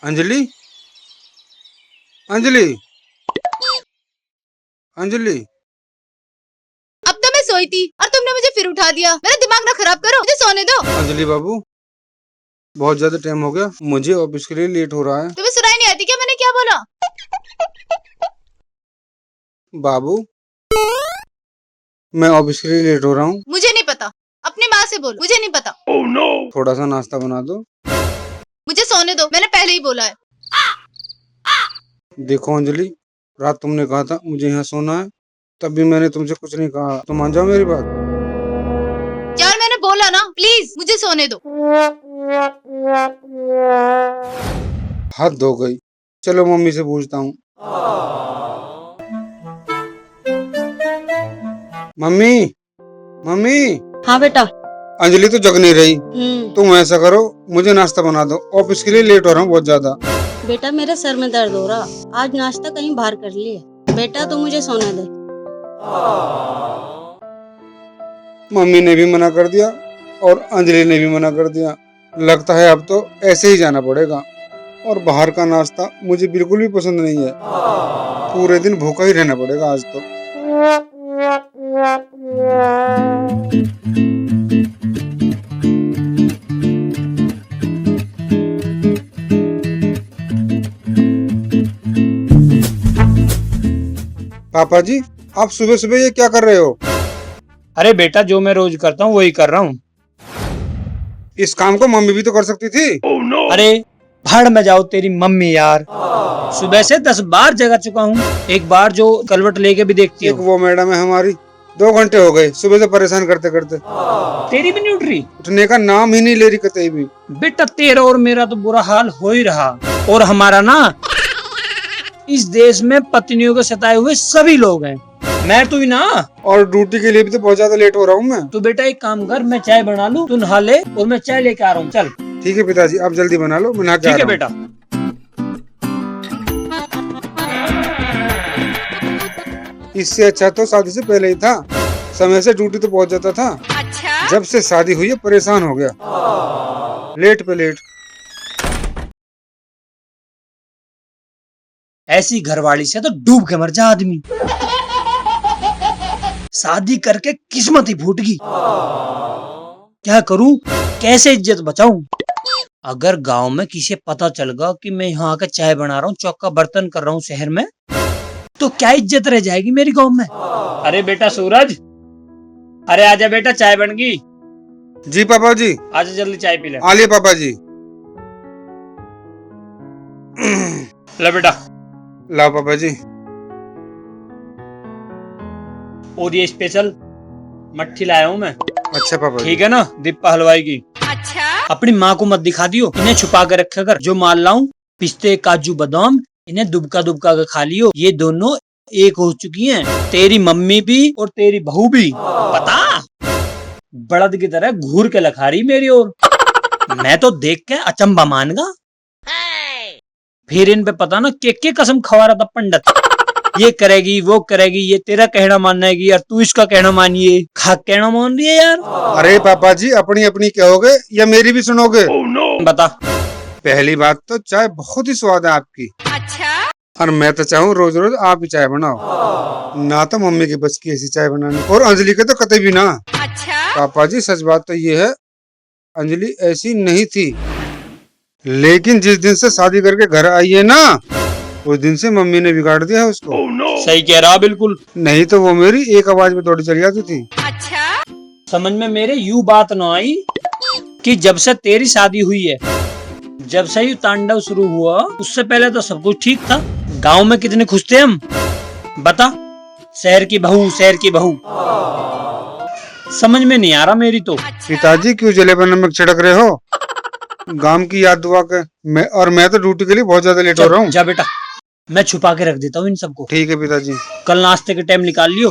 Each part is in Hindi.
अंजलि, अंजलि, अंजलि। अब तो मैं सोई थी और तुमने मुझे फिर उठा दिया। मेरा दिमाग ना खराब करो, मुझे सोने दो। अंजलि बाबू, बहुत ज्यादा टाइम हो गया, मुझे ऑफिस के लिए लेट हो रहा है। तुम्हें सुनाई नहीं आती क्या मैंने क्या बोला? बाबू, मैं ऑफिस के लिए लेट हो रहा हूँ। मुझे नहीं पता, अपनी माँ से बोलो, मुझे नहीं पता। oh, no! थोड़ा सा नाश्ता बना दो। मुझे सोने दो, मैंने पहले ही बोला है। देखो अंजलि, रात तुमने कहा था मुझे यहाँ सोना है, तब भी मैंने तुमसे कुछ नहीं कहा, तो मान जाओ मेरी बात। यार मैंने बोला ना, प्लीज मुझे सोने दो। हद हो गई, चलो मम्मी से पूछता हूँ। Mummy, mummy. हाँ बेटा। अंजलि तो जग नहीं रही। तुम ऐसा करो, मुझे नाश्ता बना दो, ऑफिस के लिए लेट हो रहा हूँ बहुत ज्यादा। बेटा मेरे सर में दर्द हो रहा, आज नाश्ता कहीं बाहर कर लिए। बेटा तू मुझे सोने दे। मम्मी ने भी मना कर दिया और अंजलि ने भी मना कर दिया। लगता है अब तो ऐसे ही जाना पड़ेगा। और बाहर का नाश्ता मुझे बिल्कुल भी पसंद नहीं है। पूरे दिन भूखा ही रहना पड़ेगा आज तो। पापा जी, आप सुबह सुबह ये क्या कर रहे हो? अरे बेटा, जो मैं रोज करता हूँ वही कर रहा हूँ। इस काम को मम्मी भी तो कर सकती थी। अरे भाड़ में जाओ तेरी मम्मी यार। सुबह से 10 बार जगा चुका हूँ, एक बार जो कलवट लेके भी देखती एक हूँ। वो मैडम है हमारी, 2 घंटे हो गए सुबह से परेशान करते करते। तेरी भी नहीं उठ रही? उठने का नाम ही नहीं ले रही कतई भी। बेटा तेरा और मेरा तो बुरा हाल हो ही रहा। और हमारा ना, इस देश में पत्नियों को सताए हुए सभी लोग हैं, मैं तू ही ना। और ड्यूटी के लिए भी तो बहुत ज्यादा लेट हो रहा हूँ मैं। तो बेटा एक काम कर, मैं चाय बना लूं, तू नहा ले और मैं चाय लेके आ रहा हूँ। चल ठीक है पिताजी, आप जल्दी बना लो, मैं नहा के आ ठीक है रहा हूँ। बेटा। इससे अच्छा तो शादी से पहले ही था, समय से ड्यूटी तो पहुँच जाता था। अच्छा? जब से शादी हुई है परेशान हो गया, लेट पे लेट। ऐसी घरवाली से तो डूब के मर जा आदमी। शादी करके किस्मत ही फूट गई। क्या करूं, कैसे इज्जत बचाऊं? अगर गांव में किसी पता चल गया कि मैं यहाँ आकर चाय बना रहा हूँ, चौका बर्तन कर रहा हूँ शहर में, तो क्या इज्जत रह जाएगी मेरी गांव में। अरे बेटा सूरज, अरे आजा बेटा, चाय बन गई। जी पापा जी। आजा जल्दी चाय पी ले। आ लिए पापा जी। ले बेटा। लाओ पापा जी। और ये स्पेशल मट्ठी लाया हूँ मैं। अच्छा पापा जी। ठीक है ना, दीपा हलवाई की। अच्छा? अपनी माँ को मत दिखा दियो, इन्हें छुपा के रखा कर। जो माल लाऊं, पिस्ते काजू बादाम, इन्हें दुबका दुबका के खा लियो। ये दोनों एक हो चुकी हैं, तेरी मम्मी भी और तेरी बहू भी। पता, बड़द की तरह घूर के लखा रही मेरी ओर। मैं तो देख के अचंबा मान गया। फिर इन पे पता ना के कसम खवा रहा था पंडित। ये करेगी वो करेगी, ये तेरा कहना मानेगी और तू इसका कहना मानिए। खा कहना मान रही है यार। अरे पापा जी, अपनी अपनी कहोगे या मेरी भी सुनोगे? बता। पहली बात तो चाय बहुत ही स्वाद है आपकी। अच्छा? और मैं तो चाहूँ रोज रोज आप ही चाय बनाओ। ना तो मम्मी की बस की ऐसी चाय बनानी, और अंजलि के तो कतई भी ना। अच्छा? पापा जी सच बात तो ये है, अंजलि ऐसी नहीं थी, लेकिन जिस दिन से शादी करके घर आई है ना, उस दिन से मम्मी ने बिगाड़ दिया है उसको। सही कह रहा बिल्कुल। नहीं तो वो मेरी एक आवाज में दौड़ी चली जाती थी। अच्छा? समझ में मेरे यूं बात न आई कि जब से तेरी शादी हुई है, जब से ही तांडव शुरू हुआ, उससे पहले तो सब कुछ ठीक था। गांव में कितने खुश थे हम, बता। शहर की बहू, शहर की बहू, समझ में नहीं आ रहा मेरी तो। पिताजी क्यों जले पर नमक छिड़क रहे हो? गांव की याद दुआ के मैं तो ड्यूटी के लिए बहुत ज्यादा लेट हो रहा हूँ। जा बेटा, मैं छुपा के रख देता हूँ इन सबको। ठीक है पिताजी। कल नाश्ते के टाइम निकाल लियो,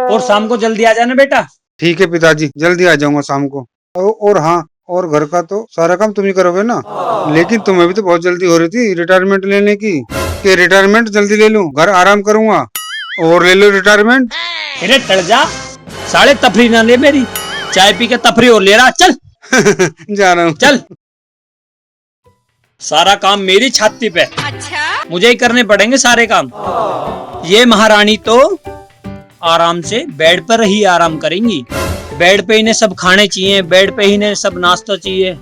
और शाम को जल्दी आ जाना बेटा। ठीक है पिताजी, जल्दी आ जाऊंगा शाम को। और हाँ, और घर का तो सारा काम तुम ही करोगे ना? लेकिन तुम्हें भी तो बहुत जल्दी हो रही थी रिटायरमेंट लेने की, कि रिटायरमेंट जल्दी ले लूं, घर आराम करूंगा। और ले लो रिटायरमेंट। अरे टल जा, साढ़े तफरी ना ले मेरी। चाय पी के तफरी और ले रहा, चल। जा रहा हूँ। चल। सारा काम मेरी छाती पे। अच्छा, मुझे ही करने पड़ेंगे सारे काम। ये महारानी तो आराम से बेड पर ही आराम करेंगी। बेड पे इन्हें सब खाने चाहिए, बेड पे इन्हें सब नाश्ता चाहिए।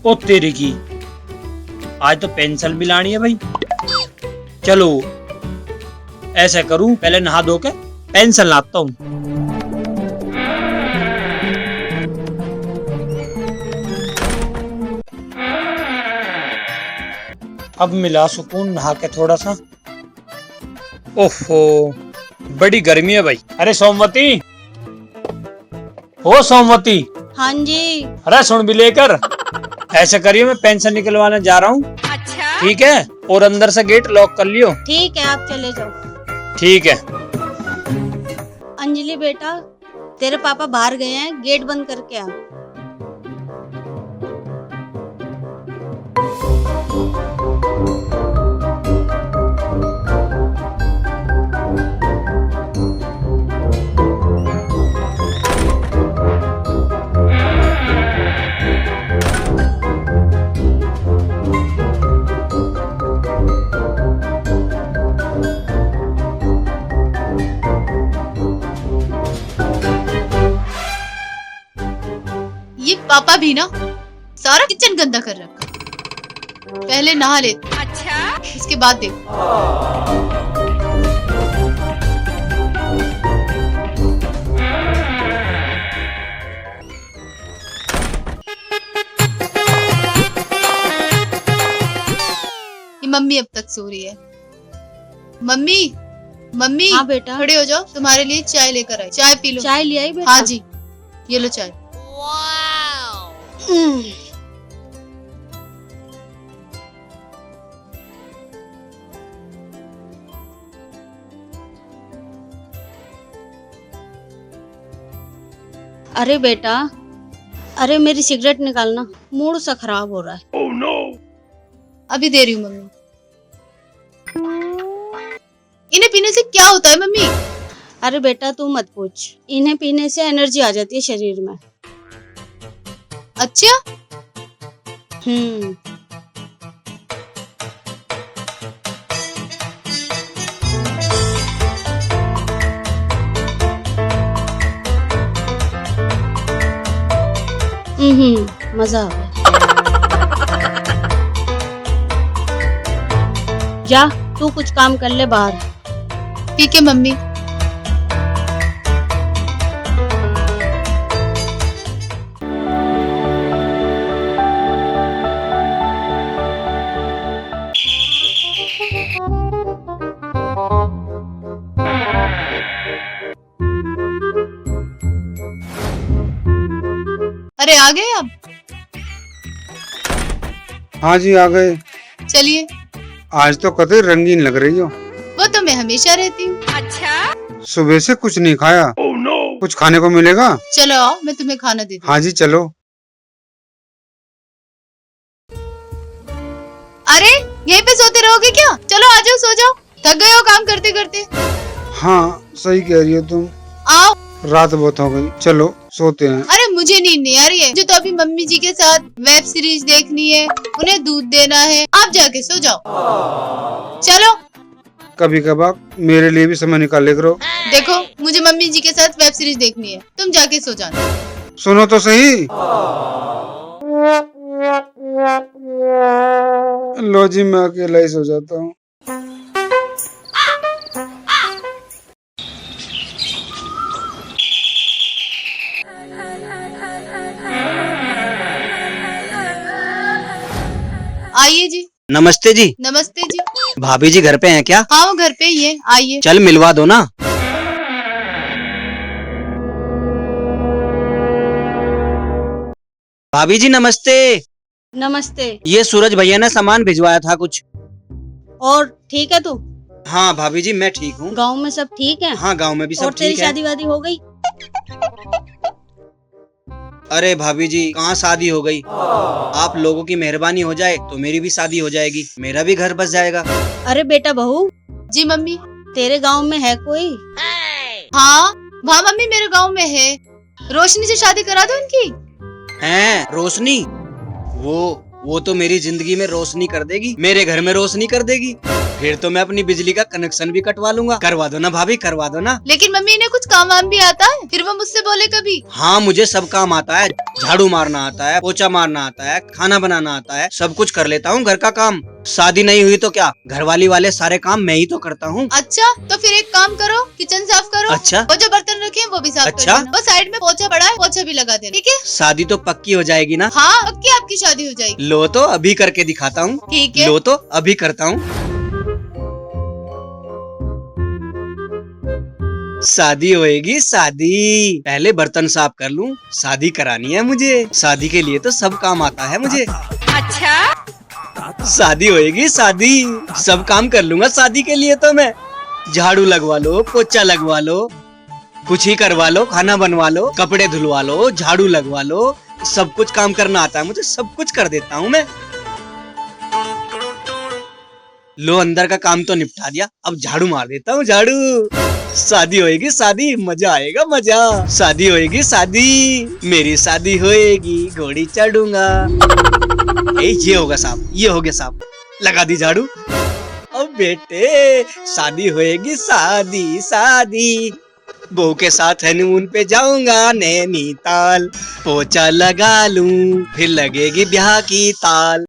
ओ तेरी की, आज तो पेंसिल भी लानी है भाई। चलो ऐसे करूं, पहले नहा धो के पेंसिल लाता हूँ। अब मिला सुकून नहा के थोड़ा सा। ओफो, बड़ी गर्मी है भाई। अरे सोमवती, हो सोमवती। हाँ जी। अरे सुन भी लेकर, ऐसे करियो, मैं पेंसिल निकलवाने जा रहा हूँ। अच्छा, ठीक है, और अंदर से गेट लॉक कर लियो। ठीक है, आप चले जाओ। ठीक है। अंजलि बेटा, तेरे पापा बाहर गए हैं, गेट बंद करके आ। ये पापा भी ना सारा किचन गंदा कर रखा। पहले नहा ले। अच्छा, उसके बाद देख। ये मम्मी अब तक सो रही है। Mummy, mummy. हाँ बेटा। खड़े हो जाओ, तुम्हारे लिए चाय लेकर आई। चाय पी लो। चाय ले आई बेटा? हाँ जी, ये लो चाय। अरे बेटा, अरे मेरी सिगरेट निकालना, मूड सा खराब हो रहा है। Oh, no. अभी दे रही हूँ मम्मी। इन्हें पीने से क्या होता है मम्मी? अरे बेटा तू मत पूछ, इन्हें पीने से एनर्जी आ जाती है शरीर में। अच्छा। मजा आ गया। जा तू कुछ काम कर ले बाहर। ठीक है मम्मी। अरे आ गए आप? हाँ जी आ गए। चलिए। आज तो कतई रंगीन लग रही हो। वो तो मैं हमेशा रहती हूँ। अच्छा। सुबह से कुछ नहीं खाया। oh, no. कुछ खाने को मिलेगा? चलो आओ, मैं तुम्हें खाना देती हूँ। हाँ जी चलो। अरे यहीं पे सोते रहोगे क्या? चलो आ जाओ, सो जाओ। थक गए हो काम करते करते। हाँ सही कह रही हो तुम। आओ। रात बहुत हो गई, चलो सोते हैं। अरे मुझे नींद नहीं आ रही है, मुझे तो अभी मम्मी जी के साथ वेब सीरीज देखनी है, उन्हें दूध देना है। आप जाके सो जाओ। चलो। कभी कभार मेरे लिए भी समय निकाले करो। देखो मुझे मम्मी जी के साथ वेब सीरीज देखनी है, तुम जाके सो जाना। सुनो तो सही। लो जी मैं अकेला ही सो जाता हूँ। आइए जी। नमस्ते जी। नमस्ते जी। भाभी जी घर पे हैं क्या? हाँ वो घर पे ही है, आइए। चल मिलवा दो ना। भाभी जी नमस्ते। नमस्ते। ये सूरज भैया ने सामान भिजवाया था कुछ। और ठीक है तू? हाँ भाभी जी मैं ठीक हूँ। गांव में सब ठीक है? हाँ गांव में भी सब और तेरी ठीक है। शादी वादी हो गई? अरे भाभी जी कहाँ शादी हो गई, आप लोगों की मेहरबानी हो जाए तो मेरी भी शादी हो जाएगी, मेरा भी घर बस जाएगा। अरे बेटा बहू। जी मम्मी। तेरे गांव में है कोई? हाँ मम्मी मेरे गांव में है, रोशनी से शादी करा दो उनकी। हैं रोशनी, वो तो मेरी जिंदगी में रोशनी कर देगी, मेरे घर में रोशनी कर देगी। फिर तो मैं अपनी बिजली का कनेक्शन भी कटवा लूंगा। करवा दो ना भाभी, करवा दो ना। लेकिन मम्मी इन्हें कुछ काम वाम भी आता है, फिर वो मुझसे बोले कभी। हाँ, मुझे सब काम आता है। झाड़ू मारना आता है, पोछा मारना आता है, खाना बनाना आता है, सब कुछ कर लेता हूँ घर का काम। शादी नहीं हुई तो क्या, घरवाली वाले सारे काम मैं ही तो करता हूँ। अच्छा, तो फिर एक काम करो, किचन साफ करो। अच्छा। वो जो बर्तन रखे हैं वो भी साफ अच्छा। कर देना। वो साइड में पोछा पड़ा है, पोछा भी लगा देना, ठीक है? शादी तो पक्की हो जाएगी ना? हाँ, पक्की आपकी शादी हो जाएगी। लो तो अभी करके दिखाता हूँ। ठीक है। लो तो अभी करता हूँ। शादी होएगी शादी, पहले बर्तन साफ कर लूं। शादी करानी है मुझे, शादी के लिए तो सब काम आता है मुझे। अच्छा। शादी होएगी शादी, सब काम कर लूंगा शादी के लिए तो मैं। झाड़ू लगवा लो, पोछा लगवा लो, कुछ ही करवा लो, खाना बनवा लो, कपड़े धुलवा लो, झाड़ू लगवा लो, सब कुछ काम करना आता है मुझे, सब कुछ कर देता हूँ मैं। लो, अंदर का काम तो निपटा दिया, अब झाड़ू मार देता हूँ, झाड़ू। शादी होएगी शादी, मजा आएगा मजा। शादी होएगी शादी, मेरी शादी होएगी, घोड़ी चढ़ूंगा। ये होगा साहब, ये हो गया साहब, लगा दी झाड़ू। अब बेटे शादी होएगी शादी शादी, बहू के साथ हनीमून पे जाऊंगा नैनीताल। पोछा लगा लूं, फिर लगेगी ब्याह की ताल।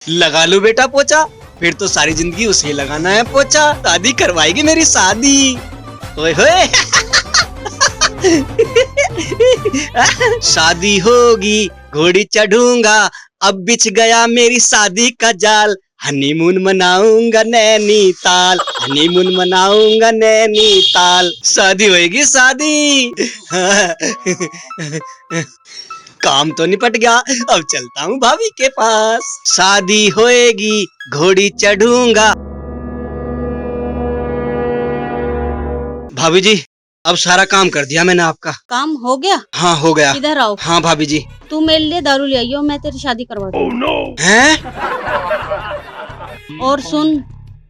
लगा लूं बेटा पोछा, फिर तो सारी जिंदगी उसे ही लगाना है पोछा। शादी करवाएगी मेरी शादी। ओए होए। शादी होगी, घोड़ी चढ़ूंगा, अब बिछ गया मेरी शादी का जाल। हनीमून मनाऊंगा नैनीताल, हनीमून मनाऊंगा नैनीताल। शादी होएगी शादी। काम तो निपट गया, अब चलता हूँ भाभी के पास। शादी होएगी, घोड़ी चढ़ूंगा। भाभी जी, अब सारा काम कर दिया मैंने आपका। काम हो गया? हाँ हो गया। इधर आओ। हाँ भाभी जी। तू मेरे लिए दारू ले आइयो, मैं तेरी शादी करवा दूँ। हैं? और सुन,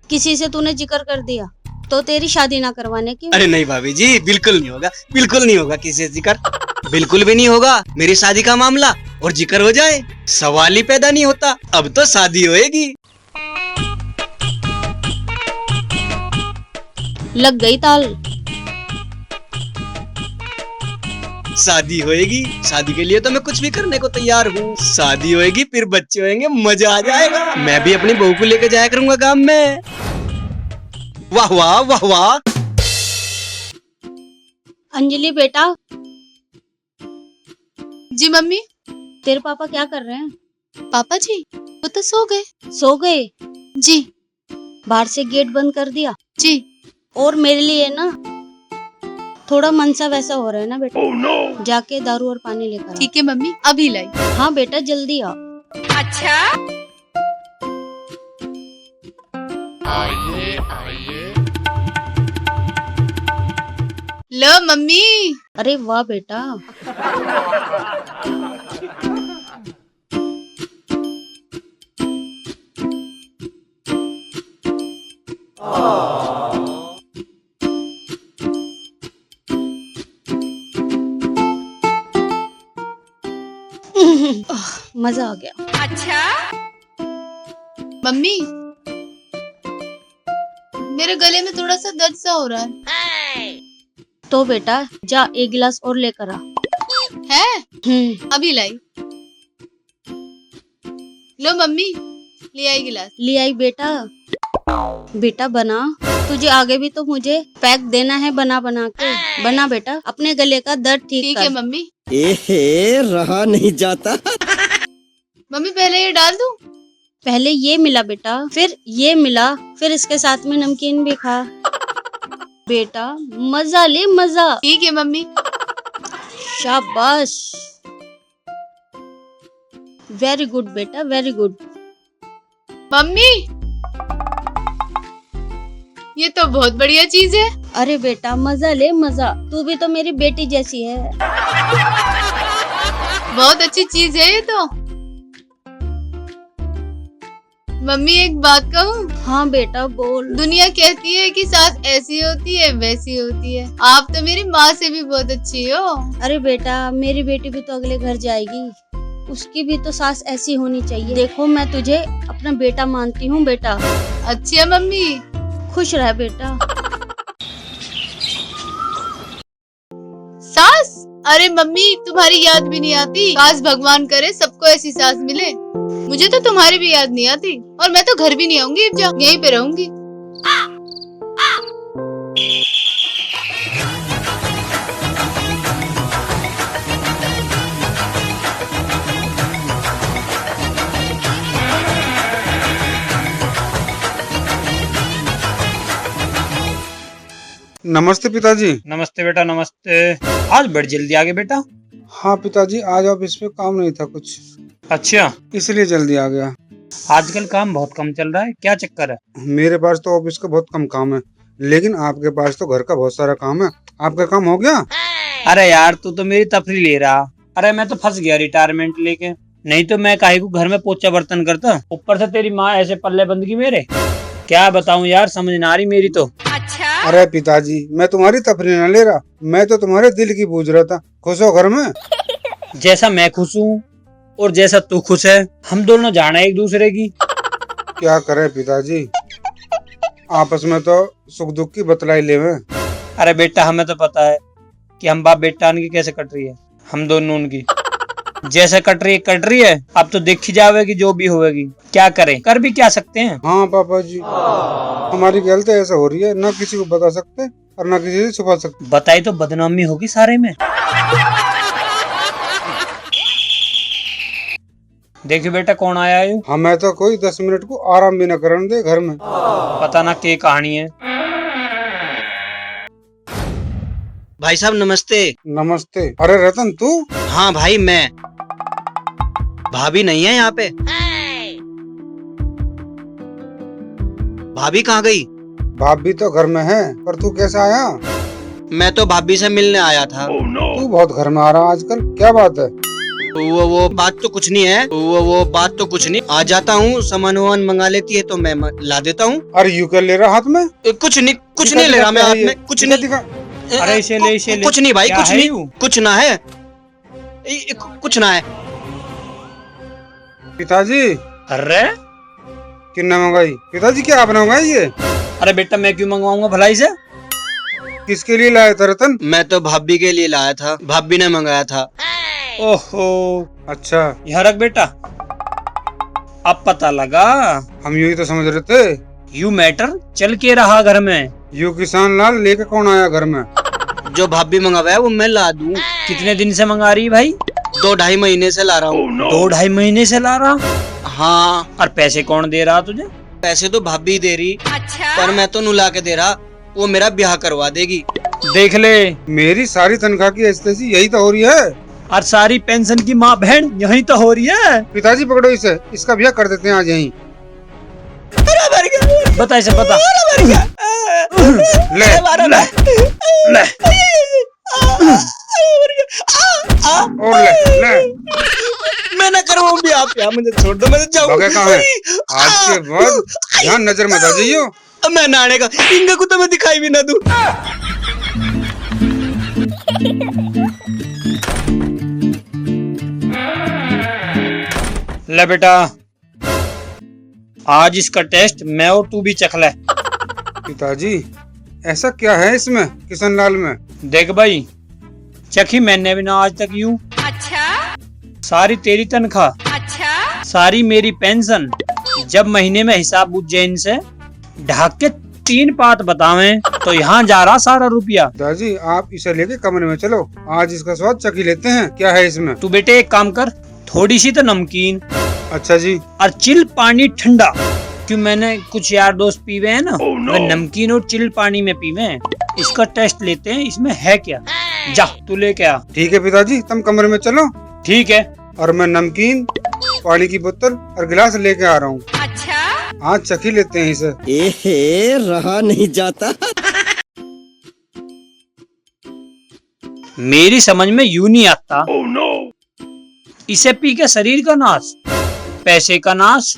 किसी से तूने जिक्र कर दिया तो तेरी शादी ना करवाने की। अरे नहीं भाभी जी, बिल्कुल नहीं होगा, बिल्कुल नहीं होगा किसी से जिक्र, बिल्कुल भी नहीं होगा। मेरी शादी का मामला और जिक्र हो जाए, सवाल ही पैदा नहीं होता। अब तो शादी होएगी। लग गई ताल। शादी होएगी, शादी के लिए तो मैं कुछ भी करने को तैयार हूँ। शादी होएगी, फिर बच्चे होंगे, मजा आ जाएगा। मैं भी अपनी बहू को लेकर जाया करूंगा गांव में। वाह वाह वाह वाह। अंजलि बेटा। जी मम्मी। तेरे पापा क्या कर रहे हैं? पापा जी वो तो सो गए। सो गए? जी। बाहर से गेट बंद कर दिया? जी। और मेरे लिए ना थोड़ा मन सा वैसा हो रहा है ना बेटा। no. जाके दारू और पानी लेकर आ। ठीक है मम्मी, अभी लाई। हाँ बेटा, जल्दी आओ। अच्छा। लो मम्मी। अरे वाह बेटा। मजा आ गया। अच्छा मम्मी, मेरे गले में थोड़ा सा दर्द सा हो रहा है। तो बेटा जा, एक गिलास और लेकर आ। है? अभी लाई। लो मम्मी, ले आई गिलास। ले आई बेटा। बेटा बना, तुझे आगे भी तो मुझे पैक देना है, बना बना के। बना बेटा, अपने गले का दर्द ठीक कर। है मम्मी। रहा नहीं जाता। मम्मी पहले ये डाल दूं? पहले ये मिला बेटा, फिर ये मिला, फिर इसके साथ में नमकीन भी खा। बेटा मजा ले मजा। ठीक है मम्मी। शाबाश, वेरी गुड बेटा, वेरी गुड। मम्मी ये तो बहुत बढ़िया चीज है। अरे बेटा मजा ले मजा, तू भी तो मेरी बेटी जैसी है। बहुत अच्छी चीज है ये तो। मम्मी एक बात कहूँ, हाँ बेटा बोल। दुनिया कहती है कि सास ऐसी होती है वैसी होती है, आप तो मेरी माँ से भी बहुत अच्छी हो। अरे बेटा मेरी बेटी भी तो अगले घर जाएगी, उसकी भी तो सास ऐसी होनी चाहिए। देखो मैं तुझे अपना बेटा मानती हूँ बेटा। अच्छी है मम्मी। खुश रह बेटा। सास? अरे मम्मी तुम्हारी याद भी नहीं आती? काश भगवान करे सबको ऐसी सास मिले। मुझे तो तुम्हारी भी याद नहीं आती, और मैं तो घर भी नहीं आऊंगी, अब यहीं पे रहूंगी। नमस्ते पिताजी। नमस्ते बेटा नमस्ते। आज बड़ी जल्दी आ गए बेटा। हाँ पिताजी, आज ऑफिस पे काम नहीं था कुछ, अच्छा, इसलिए जल्दी आ गया। आजकल काम बहुत कम चल रहा है, क्या चक्कर है? मेरे पास तो ऑफिस का बहुत कम काम है, लेकिन आपके पास तो घर का बहुत सारा काम है। आपका काम हो गया? अरे यार तू तो मेरी तफरी ले रहा। अरे मैं तो फंस गया रिटायरमेंट लेके, नहीं तो मैं काहे को घर में पोछा बर्तन करता। ऊपर से तेरी माँ ऐसे पल्ले बंद की मेरे, क्या बताऊं यार, समझ ना आ रही मेरी तो। अरे पिताजी, मैं तुम्हारी तफरी न ले रहा, मैं तो तुम्हारे दिल की पूछ रहा था। खुश हो घर में? जैसा मैं खुश हूँ और जैसा तू खुश है, हम दोनों जाने एक दूसरे की। क्या करे पिताजी, आपस में तो सुख दुख की बतलाई लेवे। अरे बेटा हमें तो पता है कि हम बाप बेटा उनकी कैसे कट रही है, हम दोनों उनकी जैसे कट रही है। अब तो देखी जावेगी जो भी होगी, क्या करें, कर भी क्या सकते हैं। हाँ पापा जी, हमारी गलती ऐसा हो रही है, ना किसी को बता सकते और ना किसी से छुपा सकते। बताई तो बदनामी होगी सारे में। देखियो बेटा कौन आया है। हमें तो कोई 10 मिनट को आराम भी न करने दे घर में। पता ना क्या कहानी है। भाई साहब नमस्ते। नमस्ते। अरे रतन तू? हाँ भाई मैं। भाभी नहीं है यहाँ पे? भाभी कहाँ गई? भाभी तो घर में है, पर तू कैसे आया? मैं तो भाभी से मिलने आया था। तू बहुत घर में आ रहा आजकल, क्या बात है? वो बात तो कुछ नहीं है, वो बात तो कुछ नहीं। आ जाता हूँ, सामान वामान मंगा लेती है तो मैं ला देता हूँ। अरे यू क्या ले रहा हाथ में? कुछ नहीं ले रहा मैं हाथ में, कुछ नहीं। दिखा। अरे इसे ले। कुछ नहीं भाई, क्या कुछ है नहीं, यूं? कुछ ना है, कुछ ना है। पिताजी अरे किन्ना मंगाई? पिताजी क्या आपने मंगाई ये? अरे बेटा मैं क्यों मंगवाऊंगा भलाई से। किसके लिए लाया था रतन? मैं तो भाभी के लिए लाया था, भाभी ने मंगाया था। ओहो अच्छा, यहाँ रख बेटा। अब पता लगा, हम यू ही तो समझ रहे थे। यू मैटर चल के रहा घर में। यू किसान लाल लेके कौन आया घर में? जो भाभी मंगाया वो मैं ला दूं। कितने दिन से मंगा रही भाई? 2-2.5 महीने से ला रहा हूँ। 2-2.5 महीने से ला रहा। हाँ। और पैसे कौन दे रहा तुझे? पैसे तो भाभी दे रही, पर मैं तो नुला के दे रहा। वो मेरा ब्याह करवा देगी। देख ले, मेरी सारी तनख्वाह की ऐसी यही तो हो रही है, और सारी पेंशन की माँ बहन यही तो हो रही है। पिताजी पकड़ो इसे, इसका ब्याह कर देते हैं आज यहीं। बता इसे बता। ले ले और ले। मैं ना करूँ ब्याह, मुझे छोड़ दो, मैं तो जाऊँ। भगे कहाँ है? आज के बाद ध्यान नजर मत आ जाइयो। मैं नाने का इंगा को तो मैं दिखाई भी ना दूं। ले बेटा, आज इसका टेस्ट मैं और तू भी चख ले। पिताजी ऐसा क्या है इसमें, किशन लाल में? देख भाई, चखी मैंने भी ना आज तक यूं। अच्छा? सारी तेरी तनख्वाह, अच्छा? सारी मेरी पेंशन, जब महीने में हिसाब बुझ जाए इनसे, ढाक के 3 बात बतावें तो यहाँ जा रहा सारा रुपया। पिताजी आप इसे लेके कमरे में चलो, आज इसका स्वाद चखी लेते हैं। क्या है इसमें? तू बेटे एक काम कर, थोड़ी सी तो नमकीन, अच्छा जी। और चिल पानी ठंडा, क्यों मैंने कुछ यार दोस्त पीवे हैं ना, वे नमकीन और चिल पानी में पीवे हैं। इसका टेस्ट लेते हैं, इसमें है क्या। जा तू लेके आ। ठीक है पिताजी, तुम कमरे में चलो। ठीक है। और मैं नमकीन, पानी की बोतल और गिलास लेके आ रहा हूँ। अच्छा? आज चखी लेते हैं इसे। एहे, रहा नहीं जाता। मेरी समझ में यूं नहीं आता। इसे पी के शरीर का नाश, पैसे का नाश,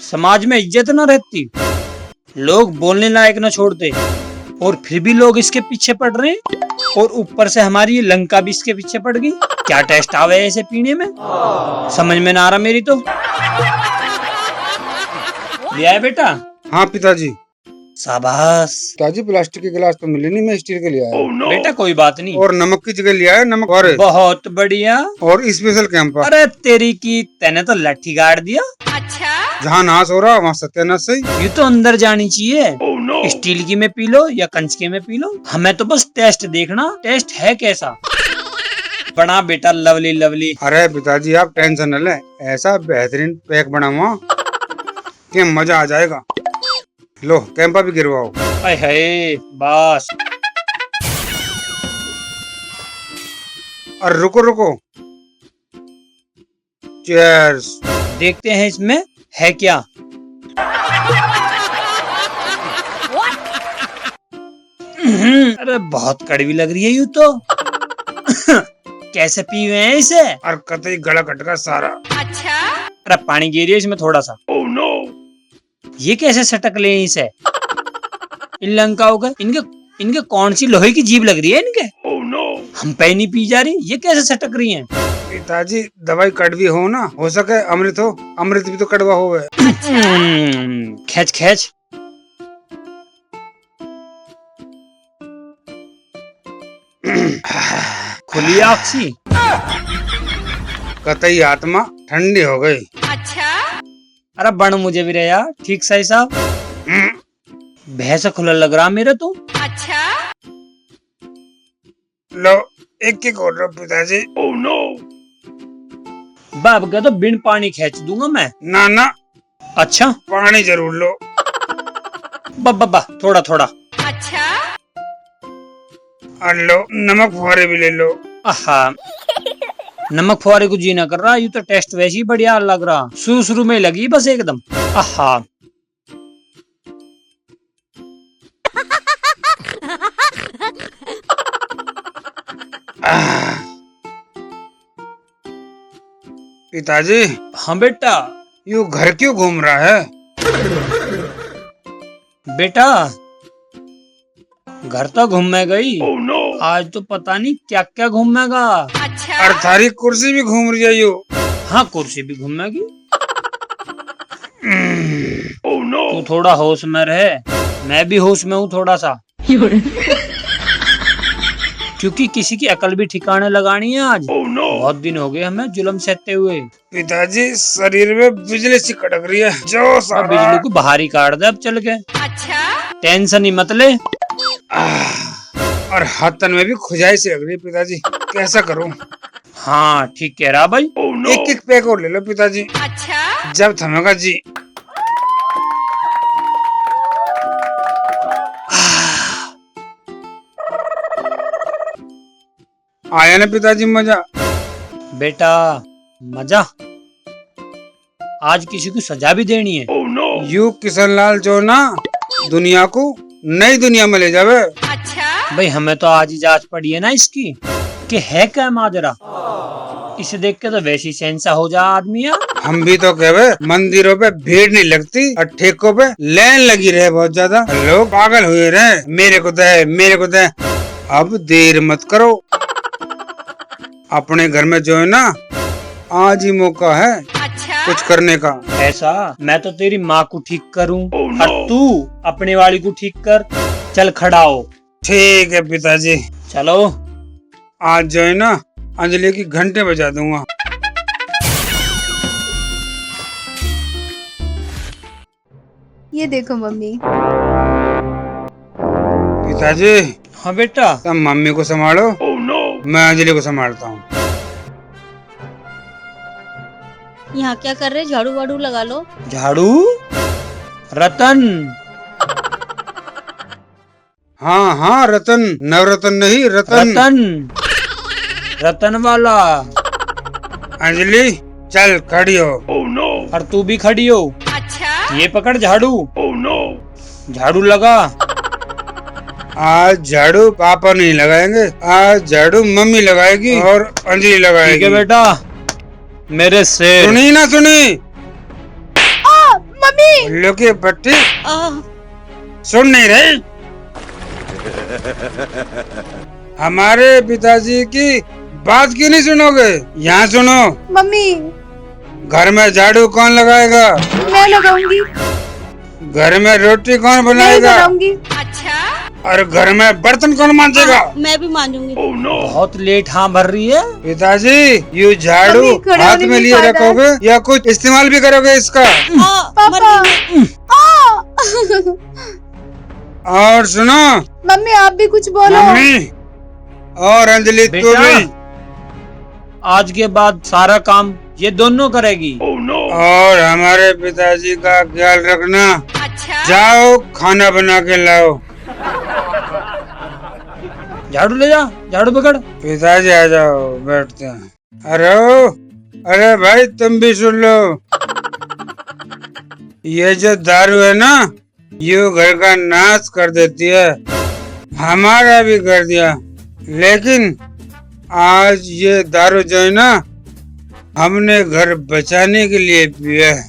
समाज में इज्जत न रहती, लोग बोलने लायक न छोड़ते, और फिर भी लोग इसके पीछे पड़ रहे हैं। और ऊपर से हमारी ये लंका भी इसके पीछे पड़ गई। क्या टेस्ट आवे ऐसे पीने में, समझ में ना आ रहा मेरी तो। ले आए बेटा? हाँ पिताजी। शाबाश। पिताजी प्लास्टिक के गिलास तो मिले नहीं, मैं स्टील के लिया है। बेटा कोई बात नहीं। और नमक की जगह लिया है नमक और बहुत बढ़िया। और स्पेशल कैंपा। अरे तेरी की, तैने तो लाठी गाड़ दिया। जहाँ नाश हो रहा वहाँ सत्यानाश सही। ये तो अंदर जानी चाहिए। स्टील की में पी लो या कंच के में पी लो, हमें तो बस टेस्ट देखना, टेस्ट है कैसा। बना बेटा लवली लवली। अरे पिताजी आप टेंशन न लें, ऐसा बेहतरीन पैक बनाऊंगा कि मजा आ जाएगा। लो कैंपा भी गिरवाओ। हाय हाय बस। और रुको रुको, चीयर्स। देखते हैं इसमें है क्या। अरे बहुत कड़वी लग रही है यूं तो। कैसे पी हुए हैं इसे? और कतई गला कटका सारा। अरे पानी गिरी इसमें थोड़ा सा। ये कैसे सटक ले इसे? इन लंकाओं का, इनके कौन सी लोहे की जीभ लग रही है इनके? हम पे नहीं पी जा रही, ये कैसे सटक रही हैं? पिताजी दवाई कड़वी हो ना, हो सके अमृत हो, अमृत भी तो कड़वा हो गए। खेच खेच। खुली आँखी। कतई आत्मा ठंडी हो गई। अरे बन मुझे भी रहे यार, ठीक सही साहब। भैंसा खुला लग रहा मेरा तो। लो एक एक और पिताजी। बाप का तो बिन पानी खींच दूंगा मैं। ना ना अच्छा पानी जरूर लो। बब्बा थोड़ा थोड़ा। और लो नमक फुहारे भी ले लो। आहा, नमक फुहारे को जी ना कर रहा, ये तो टेस्ट वैसे ही बढ़िया लग रहा। शुरू शुरू में लगी बस एकदम। आहा पिताजी। हाँ बेटा। यू घर क्यों घूम रहा है? बेटा घर तो घूमने गई, आज तो पता नहीं क्या क्या घूमेगा। और थारी कुर्सी भी घूम रही है यू। हाँ कुर्सी भी घूमेगी। तू थोड़ा होश में रहे, मैं भी होश में हूँ थोड़ा सा। क्योंकि किसी की अकल भी ठिकाने लगानी है आज। बहुत दिन हो गए हमें जुल्म सहते हुए। पिताजी शरीर में बिजली सी कड़क रही है, जोश आ रहा बिजली है। को बाहर ही काट दे अब चल के। टेंशन ही मत ले। और हाथन में भी खुजाई सी लग रही है पिताजी, कैसा करूं? हाँ ठीक कह रहा भाई। एक एक पैक और ले लो पिताजी, जब थमेगा जी। आया ना पिताजी मजा? बेटा मजा, आज किसी को सजा भी देनी है। यू किशनलाल जो ना दुनिया को नई दुनिया में ले जावे। भाई हमें तो आज ही जांच पड़ी है ना इसकी कि है क्या माजरा। इसे देख के तो वैसी सेंसा हो जा आदमी यार। हम भी तो कहे मंदिरों पे भीड़ नहीं लगती और ठेकों पे लाइन लगी रहे बहुत ज्यादा, लोग पागल हुए रहे, मेरे को दे मेरे को दे। अब देर मत करो, अपने घर में जो है ना आज ही मौका है कुछ करने का। ऐसा मैं तो तेरी माँ को ठीक करूं और तू अपने वाली को ठीक कर। चल खड़ा हो। ठीक है पिताजी। चलो आज जो है ना अंजलि की घंटे बजा दूंगा। ये देखो मम्मी। पिताजी। हाँ बेटा। तुम मम्मी को संभालो, मैं अंजलि को संभालता हूँ। यहाँ क्या कर रहे? झाड़ू वाड़ू लगा लो। झाड़ू? रतन। हाँ हाँ रतन, नवरतन नहीं रतन। रतन, रतन वाला। अंजलि चल खड़ी हो। और तू भी खड़ी हो। ये पकड़ झाड़ू। झाड़ू लगा। आज झाड़ू पापा नहीं लगाएंगे, आज झाड़ू मम्मी लगाएगी और अंजलि लगाएगी। ठीक है बेटा, मेरे से। सुनी ना सुनी? मम्मी उल्लू की पट्टी आ, सुन नहीं रही? हमारे पिताजी की बात क्यों नहीं सुनोगे? यहाँ सुनो, मम्मी घर में झाड़ू कौन लगाएगा? मैं लगाऊंगी। घर में रोटी कौन मैं बनाएगा? बनाऊंगी। और घर में बर्तन कौन मांजेगा? मैं भी मांजूंगी। बहुत लेट हाँ भर रही है। पिताजी, ये झाड़ू मम्मी, खड़े हाथ होने में में लिए फायदा है। रखोगे या कुछ इस्तेमाल भी करोगे इसका? पापा और सुनो मम्मी आप भी कुछ बोलो। मम्मी और अंजलि, तू बेटा, भी। आज के बाद सारा काम ये दोनों करेगी। और हमारे पिताजी का ख्याल रखना। जाओ खाना बना के लाओ। झाड़ू ले जा, झाड़ू पकड़। पिताजी आ जाओ, बैठते हैं। अरे भाई तुम भी सुन लो। ये जो दारू है ना, ये घर का नाश कर देती है, हमारा भी कर दिया। लेकिन आज ये दारू जो है ना, हमने घर बचाने के लिए पिया है।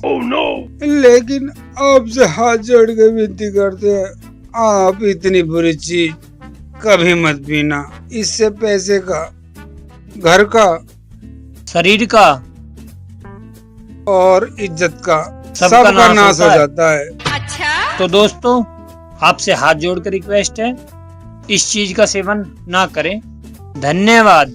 लेकिन आपसे हाथ जोड़ के विनती करते हैं, आप इतनी बुरी चीज कभी मत पीना। इससे पैसे का, घर का शरीर का और इज्जत का सबका सबका नाश होता हो है। जाता है। तो दोस्तों, आपसे हाथ जोड़कर रिक्वेस्ट है, इस चीज का सेवन ना करें। धन्यवाद।